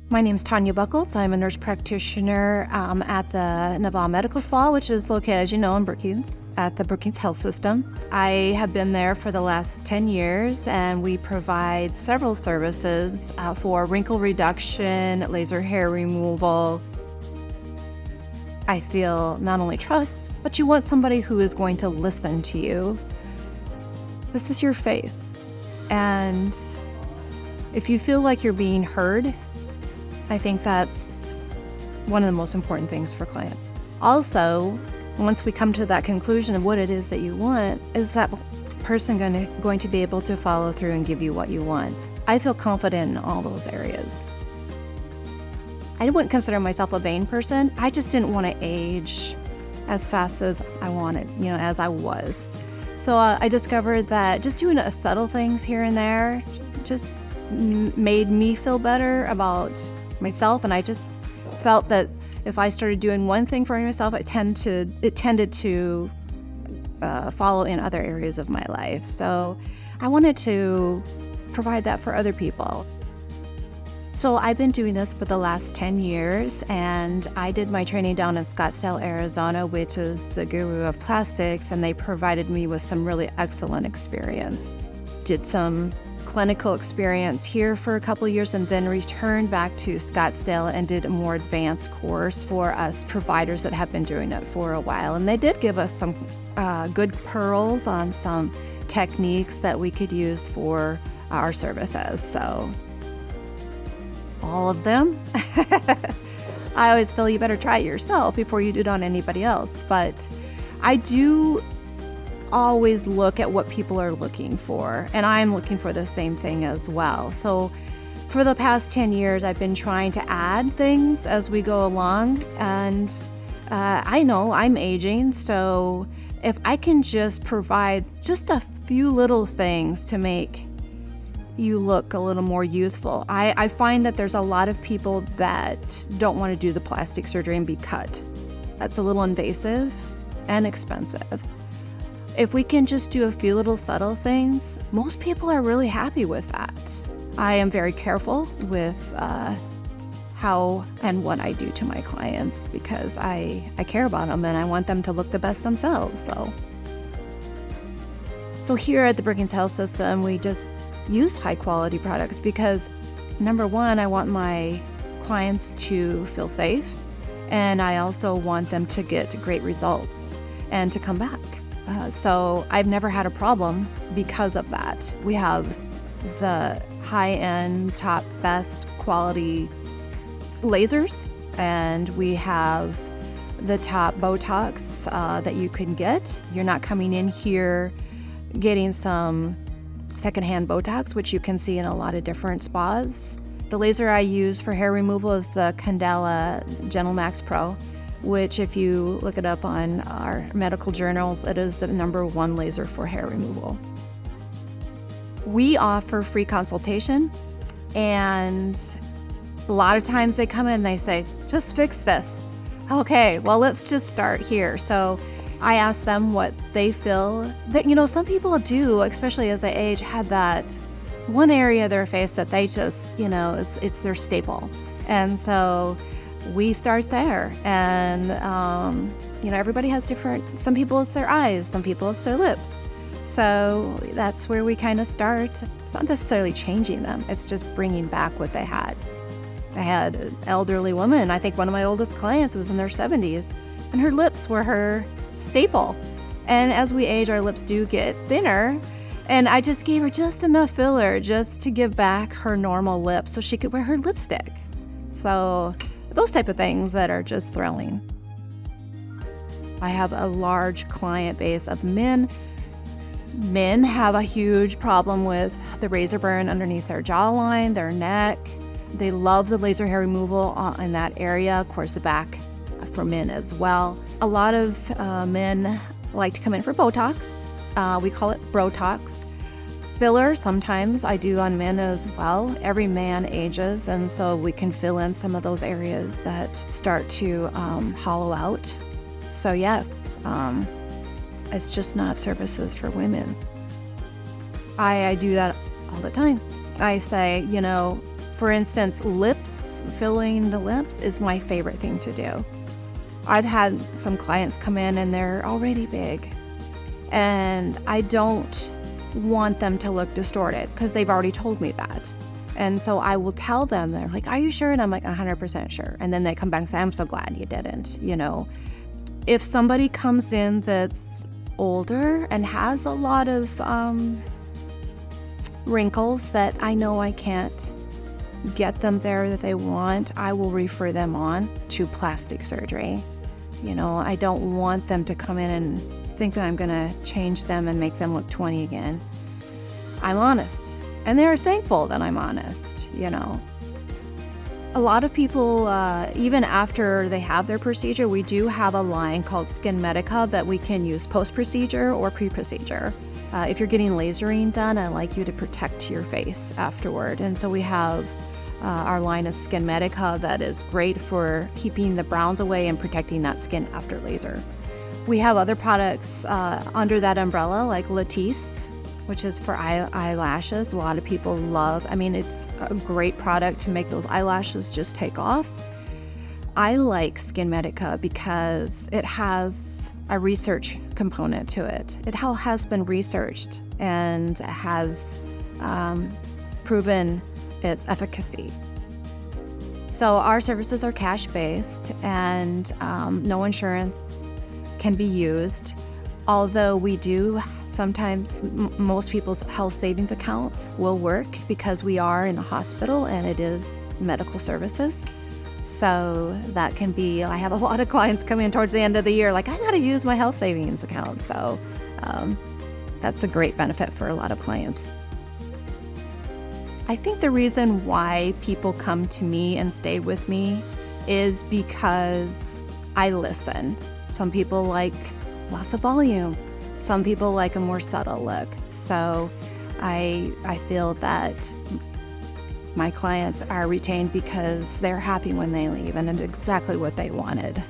My name's Tonya Buchholz. I'm a nurse practitioner at the Näva Medical Spa, which is located, as you know, in Brookings, at the Brookings Health System. I have been there for the last 10 years, and we provide several services for wrinkle reduction, laser hair removal. I feel not only trust, but you want somebody who is going to listen to you. This is your face, and if you feel like you're being heard, I think that's one of the most important things for clients. Also, once we come to that conclusion of what it is that you want, is that person going to be able to follow through and give you what you want? I feel confident in all those areas. I wouldn't consider myself a vain person. I just didn't want to age as fast as I wanted, as I was. So I discovered that just doing subtle things here and there just made me feel better about myself, and I just felt that if I started doing one thing for myself, it tended to follow in other areas of my life. So I wanted to provide that for other people. So I've been doing this for the last 10 years, and I did my training down in Scottsdale, Arizona, which is the guru of plastics, and they provided me with some really excellent experience. Did some clinical experience here for a couple of years, and then returned back to Scottsdale and did a more advanced course for us providers that have been doing it for a while. And they did give us some good pearls on some techniques that we could use for our services. So all of them. I always feel you better try it yourself before you do it on anybody else. But I do always look at what people are looking for, and I'm looking for the same thing as well. So for the past 10 years, I've been trying to add things as we go along, and I know I'm aging, so if I can just provide just a few little things to make you look a little more youthful. I find that there's a lot of people that don't want to do the plastic surgery and be cut. That's a little invasive and expensive. If we can just do a few little subtle things, most people are really happy with that. I am very careful with how and what I do to my clients because I care about them and I want them to look the best themselves. So here at the Brookings Health System, we just use high quality products because number one, I want my clients to feel safe, and I also want them to get great results and to come back. So I've never had a problem because of that. We have the high-end, top, best quality lasers, and we have the top Botox that you can get. You're not coming in here getting some secondhand Botox, which you can see in a lot of different spas. The laser I use for hair removal is the Candela Gentle Max Pro, which if you look it up on our medical journals, it is the #1 laser for hair removal. We offer free consultation, and a lot of times they come in and they say, just fix this. Okay, well, let's just start here. So I ask them what they feel that, some people do, especially as they age, have that one area of their face that they just, it's their staple. And so we start there, and everybody has different, some people it's their eyes, some people it's their lips. So that's where we kind of start. It's not necessarily changing them, it's just bringing back what they had. I had an elderly woman, I think one of my oldest clients is in their 70s, and her lips were her staple. And as we age, our lips do get thinner, and I just gave her just enough filler just to give back her normal lips so she could wear her lipstick. So those type of things that are just thrilling. I have a large client base of men. Men have a huge problem with the razor burn underneath their jawline, their neck. They love the laser hair removal in that area, of course the back for men as well. A lot of men like to come in for Botox. We call it Brotox. Filler, sometimes I do on men as well. Every man ages, and so we can fill in some of those areas that start to hollow out. So yes, it's just not services for women. I do that all the time. I say, for instance, lips lips, filling the lips is my favorite thing to do. I've had some clients come in and they're already big, and I don't want them to look distorted because they've already told me that. And so I will tell them, they're like, are you sure? And I'm like, 100% sure. And then they come back and say, I'm so glad you didn't. If somebody comes in that's older and has a lot of wrinkles that I know I can't get them there that they want, I will refer them on to plastic surgery. I don't want them to come in and think that I'm going to change them and make them look 20 again. I'm honest. And they're thankful that I'm honest. A lot of people, even after they have their procedure, we do have a line called Skin Medica that we can use post-procedure or pre-procedure. If you're getting lasering done, I like you to protect your face afterward. And so we have our line of Skin Medica that is great for keeping the browns away and protecting that skin after laser. We have other products under that umbrella, like Latisse, which is for eyelashes. A lot of people love. It's a great product to make those eyelashes just take off. I like Skin Medica because it has a research component to it. It has been researched and has proven its efficacy. So our services are cash-based, and no insurance can be used. Although we do sometimes, most people's health savings accounts will work because we are in a hospital and it is medical services. So that can be, I have a lot of clients come in towards the end of the year like, I got to use my health savings account. So that's a great benefit for a lot of clients. I think the reason why people come to me and stay with me is because I listen. Some people like lots of volume. Some people like a more subtle look. So I feel that my clients are retained because they're happy when they leave and it's exactly what they wanted.